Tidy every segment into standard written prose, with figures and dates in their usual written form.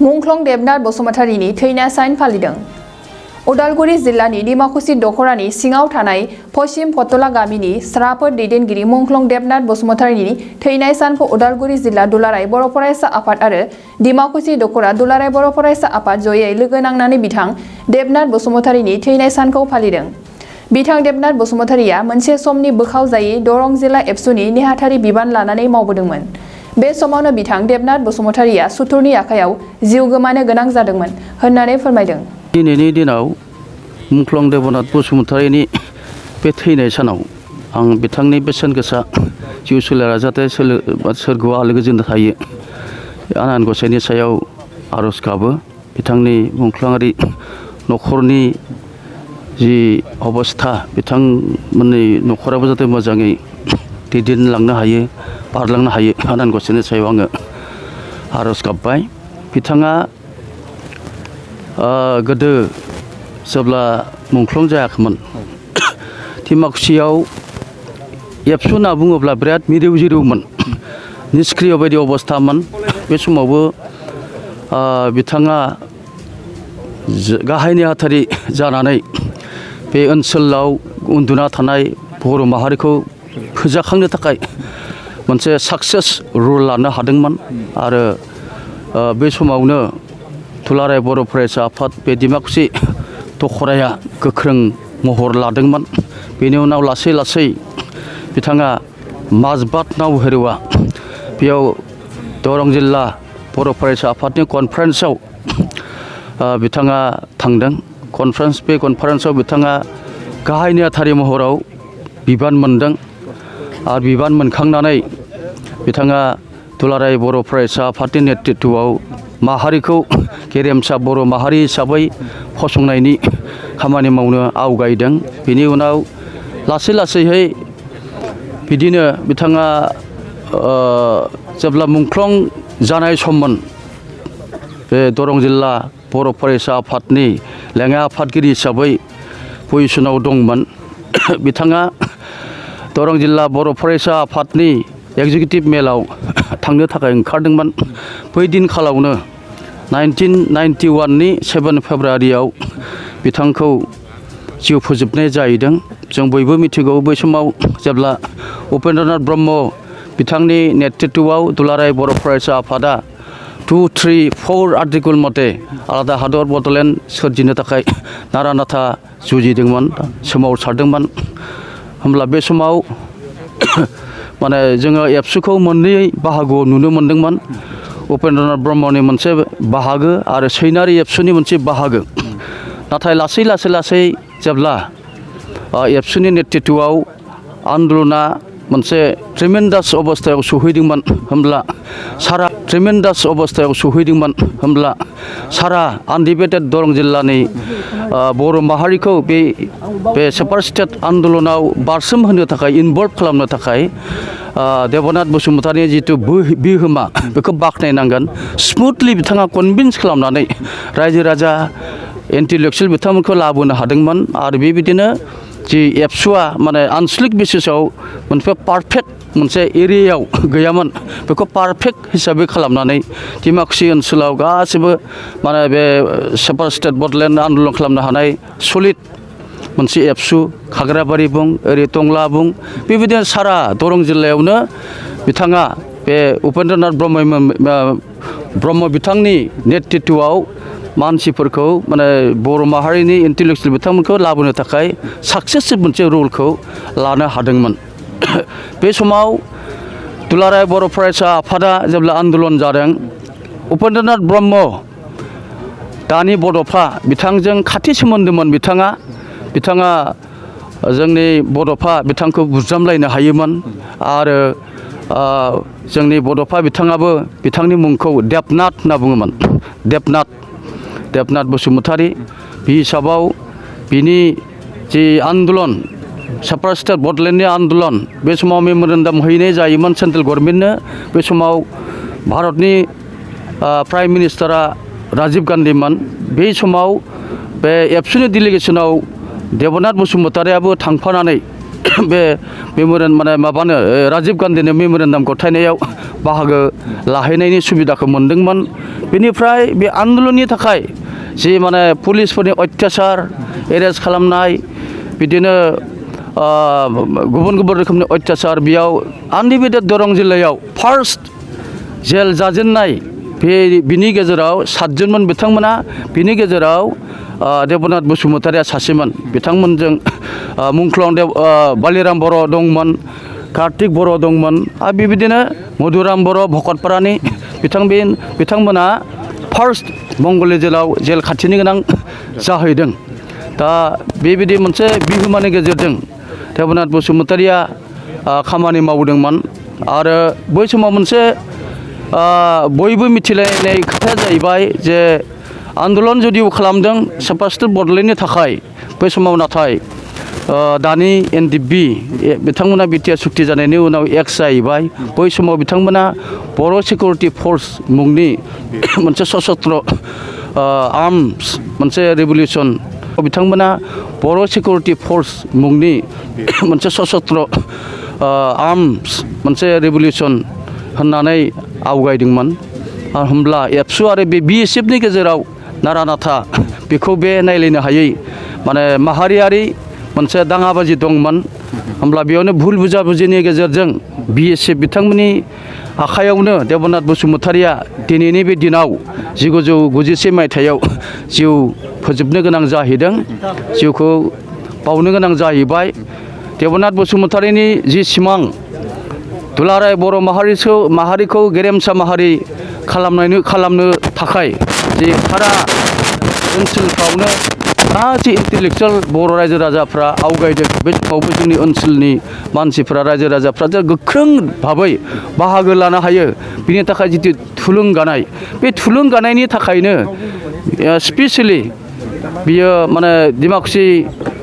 मुंख्लं देबनाथ बसुमतारीनि थैना साइन फालिदों। उदालगुरि जिल्लानि डिमाकुसि दखरानि सिङाव थानाय पश्चिम फतला गामिनि स्राफोर दैदेनगिरि मुंख्लं देबनाथ बसुमतारीनि थैनाय सानखौ उदालगुरि जिल्ला दुलाराय बर' फरायसा आफाद आरो डिमाकुसि दखरा दुलाराय बर' फरायसा आफाद जयै लोगो नांनानै बिथां देबनाथ बसुमतारीनि थैनाय सानखौ फालिदों। बिथां देबनाथ बसुमतारीया मोनसे समनि बोखाव जायै दरं जिल्ला एबसुनि नेहाथारि बिबान लानानै मावबोदोंमोन। बे समावनो बिथां देबनाथ बसुमतारीया सुथुरनि आखायाव जिउ गोमानो गोनां जादोंमोन होननानै फोरमायदों। दिनैनि दिनाव मुंख्लं देबनाथ बसुमतारीनि बे थैनाय सानाव आं बिथांनि बेसेन गोसा जिउ सोलेरा जाहाथे सोरगोआव आलो गोजोन थायो आनान गसाइनि सायाव आरज गाबो। बिथांनि मुंख्लंआरि न'खरनि जि अबस्था बिथांमोननि न'खराबो जाहाथे मोजाङै दैदेनलांनो हायो बारलांनो हायो आनान गसाइनि सायाव आङो आरज गाबबाय। बिथाङा गोदो जेब्ला मुंख्लं जायाखैमोन डिमाकुसियाव एबसु होनना बुङोब्ला बिराद मिरौ जिरौमोन निष्क्रिय बायदि अबस्थामोन। बे समावबो बिथाङा गाहाय नेहाथारि जानानै बे ओनसोलाव उन्दुना थानाय बर' माहारिखौ फोजाखांनो थाखाय मोनसे साक्सेस रल लानो हादोंमोन आरो बे समावनो दुलाराय बर' फरायसा आफाद बे डिमाकुसि दखराया गोख्रों महर लादोंमोन। बेनि उनाव लासै लासै बिथाङा माजबात नावहेरुआ बेयाव दरं जिल्ला बर' फरायसा आफादनि कनफारेन्सआव बिथाङा थांदों। बे कनफारेन्सआव बिथाङा गाहाय नेहाथारि महराव बिबान मोनदों आरो बिबान मोनखांनानै बिथाङा दुलाराय बर' फरायसा आफादनि नेतृत्वआव माहारिखौ गेरेमसा बर' माहारि हिसाबै फसंनायनि खामानि मावनो आवगायदों। बेनि उनाव लासै लासैहै बिदिनो बिथाङा जेब्ला मुंख्लं जानाय सममोन बे दरं जिल्ला बर' फरायसा आफादनि लेङाइ आफादगिरि हिसाबै पजिसनाव दंमोन। बिथाङा दरं जिल्ला बर' फरायसा आफादनि एगजिकिउटिभ मेलाव थांनो थाखाय ओंखारदोंमोन। बै दिनखालावनो 1991नि 7 फेब्रुवारियाव बिथांखौ जिउ फोजोबनाय जाहैदों। जों बयबो मिथिगौ बै समाव जेब्ला उपेन्द्रनाथ ब्रह्म बिथांनि नेतृत्वआव दुलाराय बर' फरायसा आफादा 2, 3, 4 आर्टिकल मथे आलादा हादर बड'लेण्ड सोरजिनो थाखाय नारा नाथा जुजिदोंमोन सोमावसारदोंमोन। होमब्ला बे समाव माने जोङो एबसुखौ मोननै बाहागोआव नुनो मोनदोंमोन। उपेन्द्रनाथ ब्रह्मनि मोनसे बाहागो आरो सैनारि एबसुनि मोनसे बाहागो। नाथाय लासै लासै जेब्ला एबसुनि नेतृत्वआव आन्दलना मोनसे ट्रिमेन्डास अबस्थायाव सहैदोंमोन होमब्ला सारा आनडिबेटेड दरं जिल्लानि बर' माहारिखौ बे सेपारेट स्टेट आन्दलनाव बारसोमहोनो थाखाय इनभल्भ खालामनो थाखाय देबनाथ बसुमतारीनि जिथु बिहोमा बेखौ बाख्नायनांगोन। स्मुथलि बिथाङा कनभिन्स खालामनानै रायजो राजा इन्टेलेक्सुयेल बिथांमोनखौ लाबोनो हादोंमोन आरो बेबायदिनो जि एबसुआ माने आनसलिक बेसिसाव मोनसे पारफेक्ट मोनसे एरियायाव गैयामोन बेखौ पारफेक्ट हिसाबै खालामनानै डिमाकुसि ओनसोलाव गासिबो माने बे सेपारेट स्टेट बड'लेण्ड आन्दलन खालामनो हानाय सलिड मोनसे एबसु खाग्राबारि बुं ओरै टंला बुं बेबायदिनो सारा दरं जिल्लायावनो बिथाङा बे उपेन्द्रनाथ ब्रह्म बिथांनि नेतृत्वआव मानसिफोरखौ माने बर' माहारिनि इन्टेलेक्सुयेल बिथांमोनखौ लाबोनो थाखाय साक्सेसफुल मोनसे रलखौ लानो हादोंमोन। बे समाव दुलाराय बर' फरायसा आफादा जेब्ला आन्दलन जादों उपेन्द्रनाथ ब्रह्म दानि बड'फा बिथांजों खाथि सोमोन्दोमोन। बिथाङा जोंनि बड'फा बिथांखौ बुज्रामलायनो हायोमोन आरो जोंनि बड'फा बिथाङाबो बिथांनि मुंखौ देबनाथ होनना बुङोमोन। देबनाथ बसुमतारी बे हिसाबाव बिनि जि आन्दलन सेपारेट स्टेट बड'लेण्डनि आन्दलन बे समाव मेम'रेन्डाम हैनाय जायोमोन सेन्ट्रेल गभर्नमेन्टनो। बे समाव भारतनि प्राइम मिनिस्टारा राजीव गान्धीमोन। बे समाव बे एबसुनि डेलिगेसनाव देबनाथ बसुमतारीयाबो थांफानानै बे मेमोरेन्डाम माने माबानो राजीव गान्धीनो मेमोरेन्डाम गथायनायाव बाहागो लाहैनायनि सुबिदाखौ मोनदोंमोन। बेनिफ्राय बे आन्दलननि थाखाय जि माने पुलिसफोरनि अत्याचार एरेस्ट खालामनाय बिदिनो गुबुन गुबुन रोखोमनि अत्याचार बेयाव आनडिभाइडेड दरं जिल्लायाव फार्स्ट जेल जाजेननाय बिनि गेजेराव 7 जनमोन बिथांमोना। बिनि गेजेराव देबनाथ बसुमतारिया सासेमोन। बिथांमोनजों मुंख्लं बालिराम बर' दंमोन, कार्तिक बर' दंमोन आरो बेबायदिनो मधुराम बर' भकतपारानि बिथांमोना फार्स्ट मंगलदै जेलाव जेल खाथिनि गोनां जाहैदों। दा बेबायदि मोनसे बिहोमानि गेजेरजों देबनाथ बसुमतारिया खामानि मावदोंमोन। आरो बै समाव मोनसे बयबो मिथिलायनाय खोथाया जाहैबाय जे आन्दलन जुदिও खालामदों सेपारेटिस्ट बड'लेण्डनि थाखाय बै समाव, नाथाय दानि NDP बिथांमोना बिटिआर सुक्ति जानायनि उनाव एक्स जाहैबाय। बै समाव बिथांमोना बर' सिकिउरिटि फर्स मुंनि मोनसे सशस्त्र आर्मस मोनसे रिभलिउसन, बिथांमोना बर' सिकिउरिटि फर्स मुंनि मोनसे सशस्त्र आर्मस मोनसे रिभलिउसन होननानै आवगायदोंमोन। होमब्ला एबसु आरो बे BSFनि गेजेराव नारा नाथा बेखौ बे नायलायनो हायै माने माहारियारि मोनसे दाङाबाजि दंमोन। होमब्ला बेयावनो भुल बुजाबुजिनि गेजेरजों BSF बिथांमोननि आखायावनो देबनाथ बसुमतारिया दिनैनि बे दिनाव 1991 मायथाइयाव जिउ फोजोबनो गोनां जाहैदों, जिउखौ बावनो गोनां जाहैबाय। देबनाथ बसुमतारिनि जि सिमां दुलाराय बर' माहारिखौ गेरेमसा माहारि खालामनो थाखाय जे सारा ओनसोलफ्रावनो गासै इन्टेलेक्सुवेल बर' रायजो राजाफ्रा आवगायदों। बे समावबो जोंनि ओनसोलनि मानसिफ्रा रायजो राजाफ्रा जे गोख्रों भाबै बाहागो लानो हायो, बिनि थाखाय जितु थुलुंगानाय, बे थुलुंगानायनि थाखायनो स्पेसियेलि बियो माने डिमाकुसि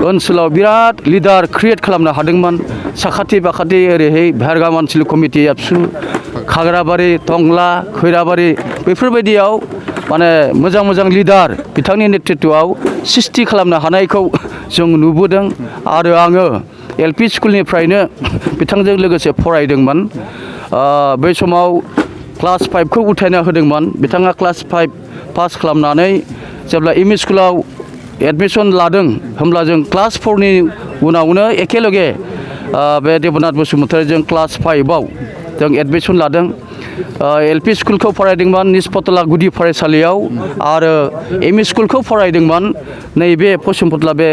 ओनसोलाव बिराद लिडार क्रिएट खालामनो हादोंमोन। साखाथि बाखाथि ओरैहाय भेरगाम आनसलिक कमिटि एबसु, खाग्राबारि, टंला, खैराबारि बेफोरबायदियाव माने मोजां मोजां लिडार बिथांनि नेतृत्वआव सृष्टि खालामनो हानायखौ जों नुबोदों। आरो आङो LP स्कुलनिफ्रायनो बिथांजों लोगोसे फरायदोंमोन। बै समाव क्लास 5खौ उथायना होदोंमोन। बिथाङा क्लास 5 पास खालामनानै जेब्ला ME स्कुलाव एडमिसन लादों, होमब्ला जों क्लास 4नि उनावनो एखेलगे बे देबनाथ बसुमतारिजों क्लास 5आव जों एडमिसन लादों। LP स्कुलखौ फरायदोंमोन निजपतला गुदि फरायसालियाव आरो ME स्कुलखौ फरायदोंमोन नैबे पश्चिमपतला बे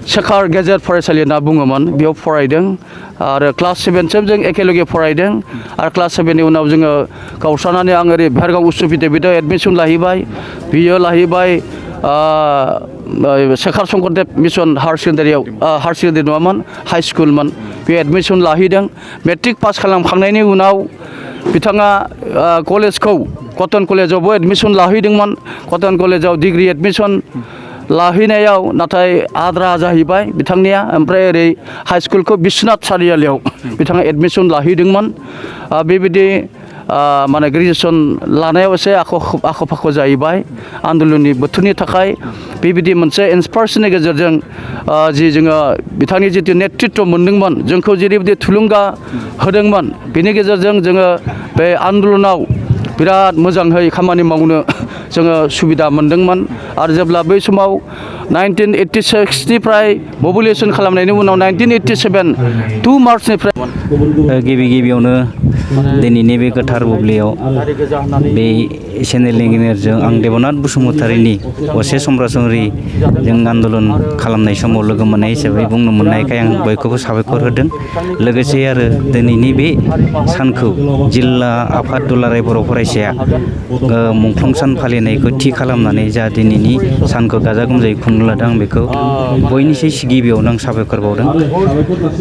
शेखार गेजेर फरायसालि होनना बुङोमोन, बेयाव फरायदों। आरो क्लास 7सिम जों एखेलगे फरायदों। आरो क्लास 7नि उनाव जोङो गावस्रानानै आं ओरै भेरगाव उच्च बिद्यापीठआव एडमिसन लाहैबाय। बियो लाहैबाय Shekhar Shankardev mission higher secondary नङामोन, हाइ स्कुलमोन, बे एडमिसन लाहैदों। मेट्रिक पास खालामखांनायनि उनाव बिथाङा कलेजखौ कटन कलेजावबो एडमिसन लाहैदोंमोन। कटन कलेजाव डिग्री एडमिसन लाहैनायाव नाथाय आद्रा जाहैबाय बिथांनिया। ओमफ्राय ओरै हाइ स्कुलखौ बिश्वनाथ सारियालियाव बिथाङा एडमिसन लाहैदोंमोन। बेबायदि माने ग्रेजुएसन लानायाव एसे आख' फाख' जाहैबाय आन्दलननि बोथोरनि थाखाय। बेबायदि मोनसे इन्सपिरेसननि गेजेरजों जि जोङो बिथांनि जितु नेतृत्व मोनदोंमोन, जोंखौ जेरैबायदि थुलुंगा होदोंमोन, बेनि गेजेरजों जोङो बे आन्दलनाव बिराद मोजाङै खामानि मावनो जोङो सुबिदा मोनदोंमोन। आरो जेब्ला बै समाव 1986निफ्राय मबिलाइजेसन खालामनायनि उनाव 1987 2 मार्चनिफ्राय गिबियावनो दिनैनि बे गोथार बुब्लियाव बे चेनेलनि गेजेरजों आं देबनाथ बसुमतारिनि असे समरासमरि जों आन्दलन खालामनाय समाव लोगो मोननाय हिसाबै बुंनो मोननायखाय आं बयखौबो साबायखर होदों। लोगोसे आरो दिनैनि बे सानखौ जिल्ला आफाद दुलाराय बर' फरायसाया मुंख्लं सान फालिनायखौ थि खालामनानै जा दिनैनि सानखौ गाजा गोमजायै खुंनो लादों, आं बेखौ बयनिख्रुइ गिबियावनो आं साबायखर बावदों।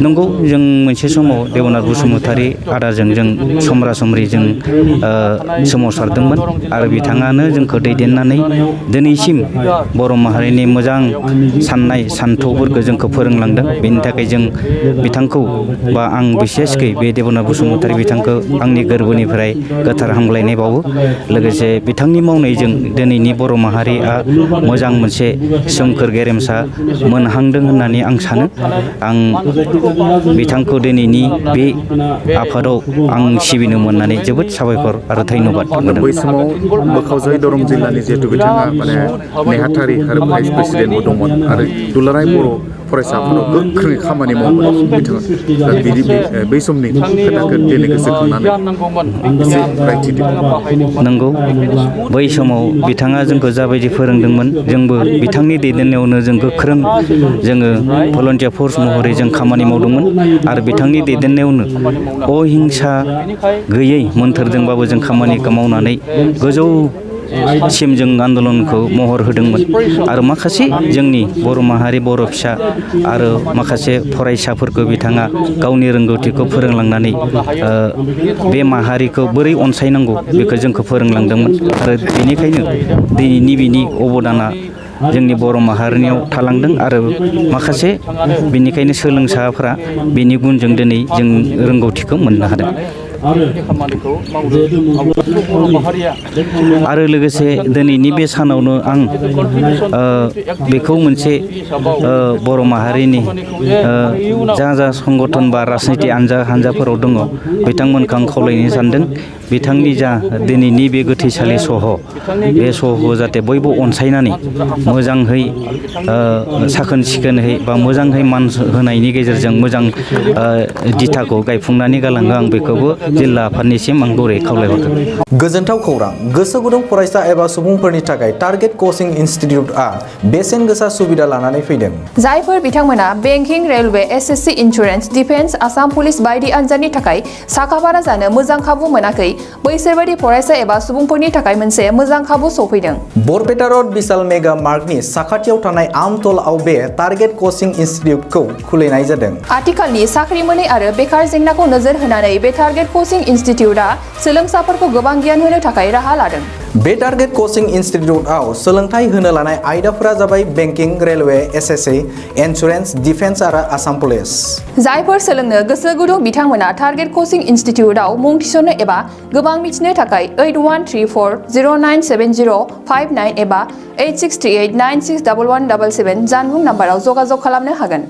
नंगौ, जों मोनसे समाव देबनाथ बसुमतारि आदाजों जों समरा समरि जों सोमावसारदोंमोन। आरो बिथाङानो जोंखौ दैदेननानै दिनैसिम बर' माहारिनि मोजां साननाय सान्थौफोरखौ जोंखौ फोरोंलांदों। बेनि थाखाय जों बिथांखौ बा आं बिसेसकै बे देबनाथ बसुमतारी बिथांखौ आंनि गोरबोनिफ्राय गोथार हामग्लायनाय बावो। लोगोसे बिथांनि मावनायजों दिनैनि बर' माहारिया मोजां मोनसे सोमखोर गेरेमसा मोनहांदों होननानै आं सानो। आं बिथांखौ दिनैनि बे आफादाव आं सिबिनो मोननानै जोबोद साबायखर आरो धन्यबाद होदों। बै समाव मोखावजों दरं जिल्लानि जिहेतु बिथाङा माने नेहाथारि आरो भाइस प्रेसिडेन्टबो दंमोन आरो दुलाराय बर' फरायसाफोराव गोख्रोङै खामानि मावबोदों बिथाङा। दा बिदि बै समनि खोथाखौ दिनै गोसोखांनानै एसे रायथिदों। नंगौ, बै समाव बिथाङा जोंखौ जाबायदि फोरोंदोंमोन, जोंबो बिथांनि दैदेननायावनो जों गोख्रों जोङो भलन्टियार फर्स महरै जों खामानि मावदोंमोन आरो बिथांनि दैदेननायावनो अहिंसा गैयै मोन्थोरजोंबाबो जों खामानिखौ मावनानै गोजौसिम जों आन्दलनखौ महर होदोंमोन आरो माखासे जोंनि बर' माहारि बर' फिसा आरो माखासे फरायसाफोरखौ बिथाङा गावनि रोंगौथिखौ फोरोंलांनानै बे माहारिखौ बोरै अनसायनांगौ बेखौ जोंखौ फोरोंलांदोंमोन आरो बेनिखायनो दिनैनि बिनि अबदाना जोंनि बर' माहारिनियाव थालांदों आरो माखासे बेनिखायनो सोलोंसाफ्रा बेनि गुनजों दिनै जों रोंगौथिखौ मोननो हादों। आरो लोगोसे दिनैनि बे सानावनो आं बेखौ मोनसे बर' माहारिनि जा संगठन बा राजनिति हान्जाफोराव दङ बिथांमोनखौ आं खावलायनो सानदों। बिथांनि जा दिनैनि बे गोथैसालि सह बे सहखौ जाहाथे बयबो अनसायनानै मोजांहै साखोन सिखोनहै बा मोजांहै मान होनायनि गेजेरजों मोजां दिथाखौ गायफुंनानै गालाङो आं बेखौबो जिल्ला आफादनिसिम आं गुरै खावलायहरदों। गोजोनथाव खौरां, गोसो गुदुं फरायसा एबा सुबुंफोरनि थाखाय टारगेट कचिं इनस्टिट्यूटआ बेसेन गोसा सुबिदा लानानै फैदों। जायफोर बिथांमोना banking, railway, SSC, insurance, defence, Assam police बायदि आनजादनि थाखाय साखाफारा जानो मोजां खाबु मोनाखै, बैसोर बायदि फरायसा एबा सुबुंफोरनि थाखाय मोनसे मोजां खाबु सफैदों। बरपेटा रड बिशाल मेगा मार्टनि साखाथियाव थानाय आमतलाव बे टारगेट कचिं इनस्टिट्यूटखौ खुलिनाय जादों। आथिखालनि साख्रि मोनै आरो बेकार जेंनाखौ नोजोर होनानै बे टारगेट कचिं इनस्टिट्यूटआ सोलोंसाफोरखौ गोबां गियान होनो थाखाय राहा लादों। बे टारगेट कचिं इनस्टिट्यूटआव सोलोंथाइ होनो लानाय आयदाफोरा जाबाय banking, railway, SSC, insurance, defence आरो आसाम पुलिस। जायफोर सोलोंनो गोसो गुदुं बिथांमोना टारगेट कचिं इनस्टिट्यूटआव मुं थिसननो एबा गोबां मिथिनो थाखाय 8134097059 एबा 8638961177 जानबुं नाम्बाराव जगाजग खालामनो हागोन।